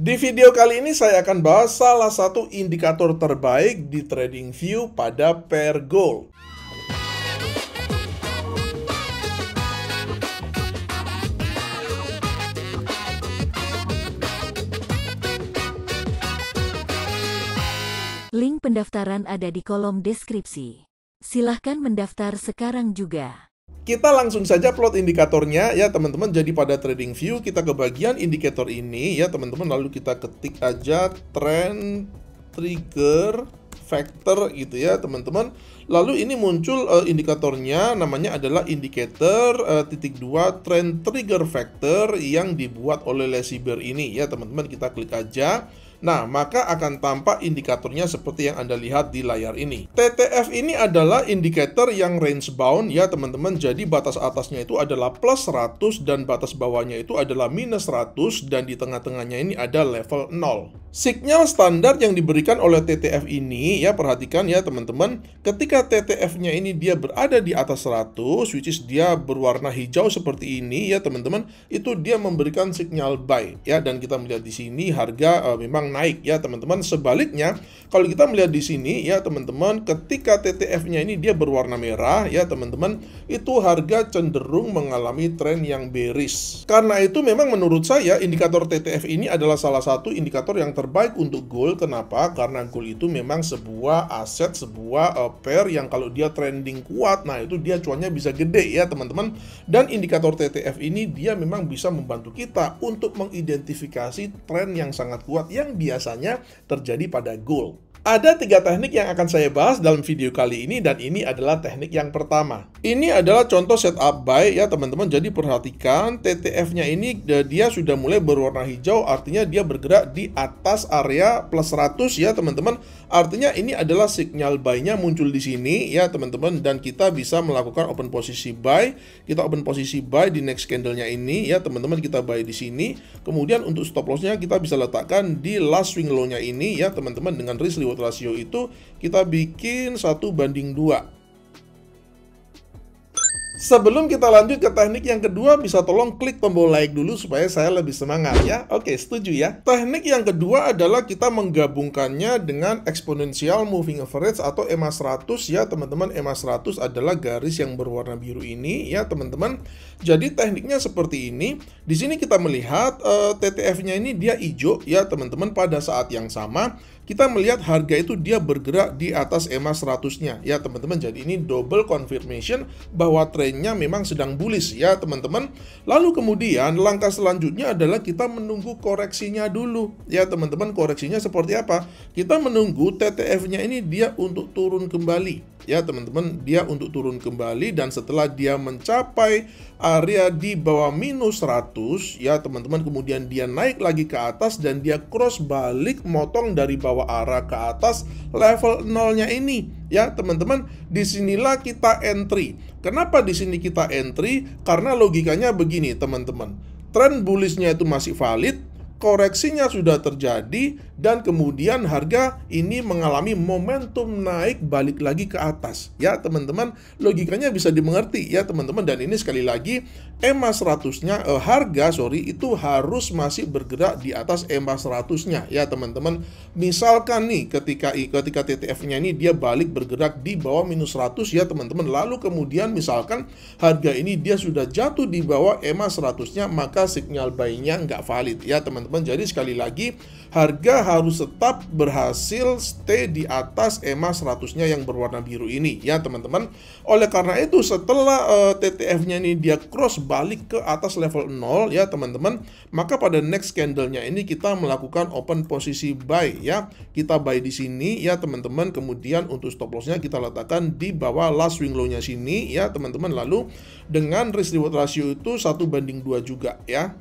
Di video kali ini saya akan bahas salah satu indikator terbaik di TradingView pada pair gold. Link pendaftaran ada di kolom deskripsi. Silahkan mendaftar sekarang juga. Kita langsung saja plot indikatornya ya teman-teman. Jadi pada TradingView kita ke bagian indikator ini ya teman-teman. Lalu kita ketik aja trend trigger factor gitu ya teman-teman. Lalu ini muncul indikatornya, namanya adalah indikator titik 2 trend trigger factor yang dibuat oleh Lazy Bear ini ya teman-teman. Kita klik aja. Nah, maka akan tampak indikatornya seperti yang Anda lihat di layar ini. TTF ini adalah indikator yang range bound ya teman-teman. Jadi batas atasnya itu adalah plus 100 dan batas bawahnya itu adalah minus 100 dan di tengah-tengahnya ini ada level 0. Sinyal standar yang diberikan oleh TTF ini ya, perhatikan ya teman-teman. Ketika TTF-nya ini dia berada di atas 100, which is dia berwarna hijau seperti ini ya teman-teman, itu dia memberikan sinyal buy ya, dan kita melihat di sini harga memang naik ya teman-teman. Sebaliknya, kalau kita melihat di sini ya teman-teman, ketika TTF-nya ini dia berwarna merah ya teman-teman, itu harga cenderung mengalami tren yang bearish. Karena itu memang menurut saya indikator TTF ini adalah salah satu indikator yang terbaik untuk gold. Kenapa? Karena gold itu memang sebuah aset, sebuah pair yang kalau dia trending kuat, nah itu dia cuannya bisa gede ya teman-teman. Dan indikator TTF ini dia memang bisa membantu kita untuk mengidentifikasi tren yang sangat kuat yang biasanya terjadi pada gold. Ada 3 teknik yang akan saya bahas dalam video kali ini, dan ini adalah teknik yang pertama. Ini adalah contoh setup buy ya teman-teman. Jadi perhatikan TTF-nya ini dia sudah mulai berwarna hijau, artinya dia bergerak di atas area plus 100 ya teman-teman. Artinya ini adalah sinyal buy-nya muncul di sini ya teman-teman, dan kita bisa melakukan open posisi buy. Kita open posisi buy di next candle-nya ini ya teman-teman, kita buy di sini. Kemudian untuk stop loss-nya kita bisa letakkan di last swing low-nya ini ya teman-teman. Dengan risk reward rasio itu kita bikin 1:2. Sebelum kita lanjut ke teknik yang kedua, bisa tolong klik tombol like dulu supaya saya lebih semangat ya. Oke, setuju ya. Teknik yang kedua adalah kita menggabungkannya dengan exponential moving average atau EMA 100 ya teman-teman. EMA 100 adalah garis yang berwarna biru ini ya teman-teman. Jadi tekniknya seperti ini. Di sini kita melihat TTF-nya ini dia hijau ya teman-teman. Pada saat yang sama kita melihat harga itu dia bergerak di atas EMA 100-nya ya teman-teman. Jadi ini double confirmation bahwa trennya memang sedang bullish ya teman-teman. Lalu kemudian langkah selanjutnya adalah kita menunggu koreksinya dulu ya teman-teman. Koreksinya seperti apa? Kita menunggu TTF-nya ini dia untuk turun kembali ya teman-teman, dia untuk turun kembali, dan setelah dia mencapai area di bawah minus 100 ya teman-teman, kemudian dia naik lagi ke atas dan dia cross balik motong dari bawah arah ke atas level 0-nya ini ya teman-teman. Disinilah kita entry. Kenapa di sini kita entry? Karena logikanya begini teman-teman, tren bullish-nya itu masih valid, koreksinya sudah terjadi, dan kemudian harga ini mengalami momentum naik balik lagi ke atas ya teman-teman. Logikanya bisa dimengerti ya teman-teman. Dan ini sekali lagi EMA 100-nya itu harus masih bergerak di atas EMA 100-nya ya teman-teman. Misalkan nih ketika TTF-nya ini dia balik bergerak di bawah minus 100 ya teman-teman, lalu kemudian misalkan harga ini dia sudah jatuh di bawah EMA 100-nya, maka sinyal buy-nya nggak valid ya teman-teman. Jadi sekali lagi harga harus tetap berhasil stay di atas EMA 100-nya yang berwarna biru ini ya teman-teman. Oleh karena itu setelah TTF-nya ini dia cross balik ke atas level 0 ya teman-teman, maka pada next candle-nya ini kita melakukan open posisi buy ya. Kita buy di sini ya teman-teman. Kemudian untuk stop loss-nya kita letakkan di bawah last swing low-nya sini ya teman-teman. Lalu dengan risk reward ratio itu 1:2 juga ya.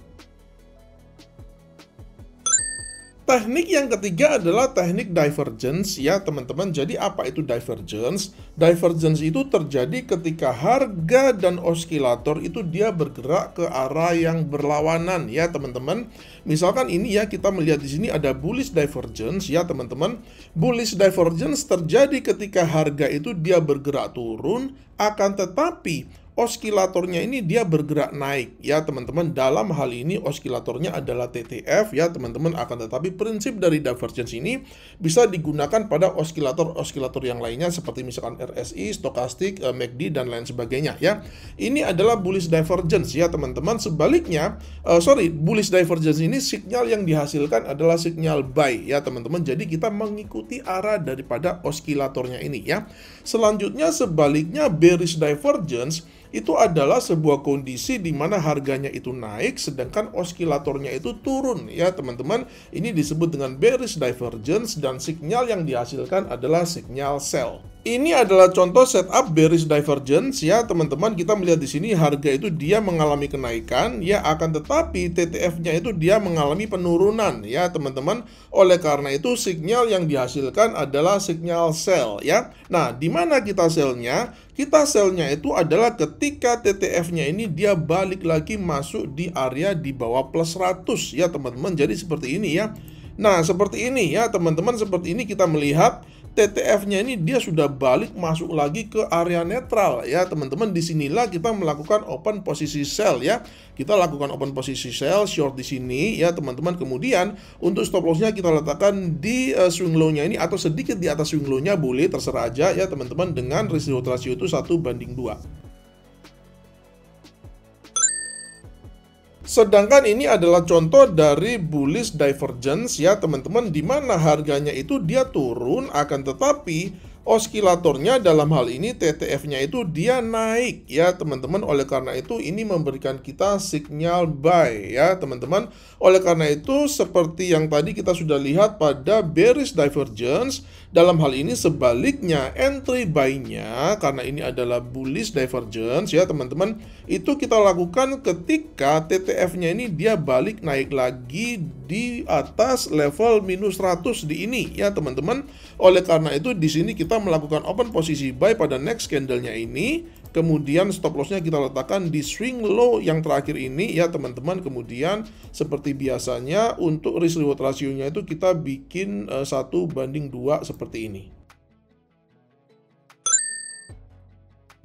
Teknik yang ketiga adalah teknik divergence ya teman-teman. Jadi apa itu divergence? Divergence itu terjadi ketika harga dan osilator itu dia bergerak ke arah yang berlawanan ya teman-teman. Misalkan ini ya, kita melihat di sini ada bullish divergence ya teman-teman. Bullish divergence terjadi ketika harga itu dia bergerak turun, akan tetapi oskilatornya ini dia bergerak naik ya teman-teman. Dalam hal ini oskilatornya adalah TTF ya teman-teman, akan tetapi prinsip dari divergence ini bisa digunakan pada oskilator-oskilator yang lainnya seperti misalkan RSI, stokastik, MACD dan lain sebagainya ya. Ini adalah bullish divergence ya teman-teman. Sebaliknya, bullish divergence ini sinyal yang dihasilkan adalah sinyal buy ya teman-teman. Jadi kita mengikuti arah daripada oskilatornya ini ya. Selanjutnya sebaliknya bearish divergence itu adalah sebuah kondisi di mana harganya itu naik sedangkan oskilatornya itu turun ya teman-teman. Ini disebut dengan bearish divergence dan sinyal yang dihasilkan adalah sinyal sell. Ini adalah contoh setup bearish divergence ya teman-teman. Kita melihat di sini harga itu dia mengalami kenaikan ya, akan tetapi TTF-nya itu dia mengalami penurunan ya teman-teman. Oleh karena itu sinyal yang dihasilkan adalah sinyal sell ya. Nah, di mana kita sell-nya? Kita sell-nya itu adalah ketika TTF-nya ini dia balik lagi masuk di area di bawah plus 100 ya teman-teman. Jadi seperti ini ya. Nah, seperti ini ya teman-teman, seperti ini kita melihat TTF-nya ini dia sudah balik masuk lagi ke area netral ya teman-teman. Disinilah kita melakukan open posisi sell ya. Kita lakukan open posisi sell, short di sini ya teman-teman. Kemudian untuk stop loss-nya kita letakkan di swing low-nya ini atau sedikit di atas swing low-nya, boleh terserah aja ya teman-teman, dengan risk reward ratio itu 1:2. Sedangkan ini adalah contoh dari bullish divergence ya teman-teman, di mana harganya itu dia turun akan tetapi oskilatornya dalam hal ini TTF-nya itu dia naik ya teman-teman. Oleh karena itu ini memberikan kita sinyal buy ya teman-teman. Oleh karena itu seperti yang tadi kita sudah lihat pada bearish divergence, dalam hal ini sebaliknya entry buy-nya karena ini adalah bullish divergence ya teman-teman, itu kita lakukan ketika TTF-nya ini dia balik naik lagi di atas level minus 100 di ini ya teman-teman. Oleh karena itu di sini kita melakukan open posisi buy pada next candle-nya ini. Kemudian stop loss-nya kita letakkan di swing low yang terakhir ini ya teman-teman. Kemudian seperti biasanya untuk risk reward ratio-nya itu kita bikin 1:2 seperti ini.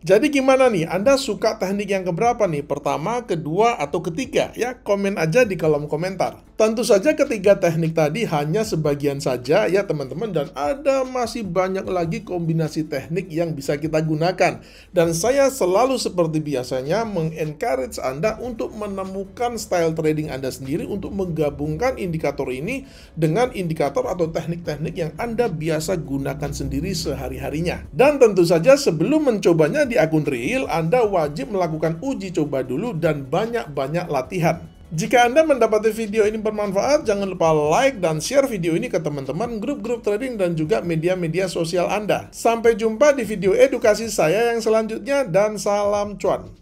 Jadi gimana nih? Anda suka teknik yang keberapa nih? Pertama, kedua, atau ketiga? Ya, komen aja di kolom komentar. Tentu saja ketiga teknik tadi hanya sebagian saja ya teman-teman, dan ada masih banyak lagi kombinasi teknik yang bisa kita gunakan. Dan saya selalu seperti biasanya mengencourage Anda untuk menemukan style trading Anda sendiri untuk menggabungkan indikator ini dengan indikator atau teknik-teknik yang Anda biasa gunakan sendiri sehari-harinya. Dan tentu saja sebelum mencobanya di akun real, Anda wajib melakukan uji coba dulu dan banyak-banyak latihan. Jika Anda mendapati video ini bermanfaat, jangan lupa like dan share video ini ke teman-teman, grup-grup trading, dan juga media-media sosial Anda. Sampai jumpa di video edukasi saya yang selanjutnya, dan salam cuan.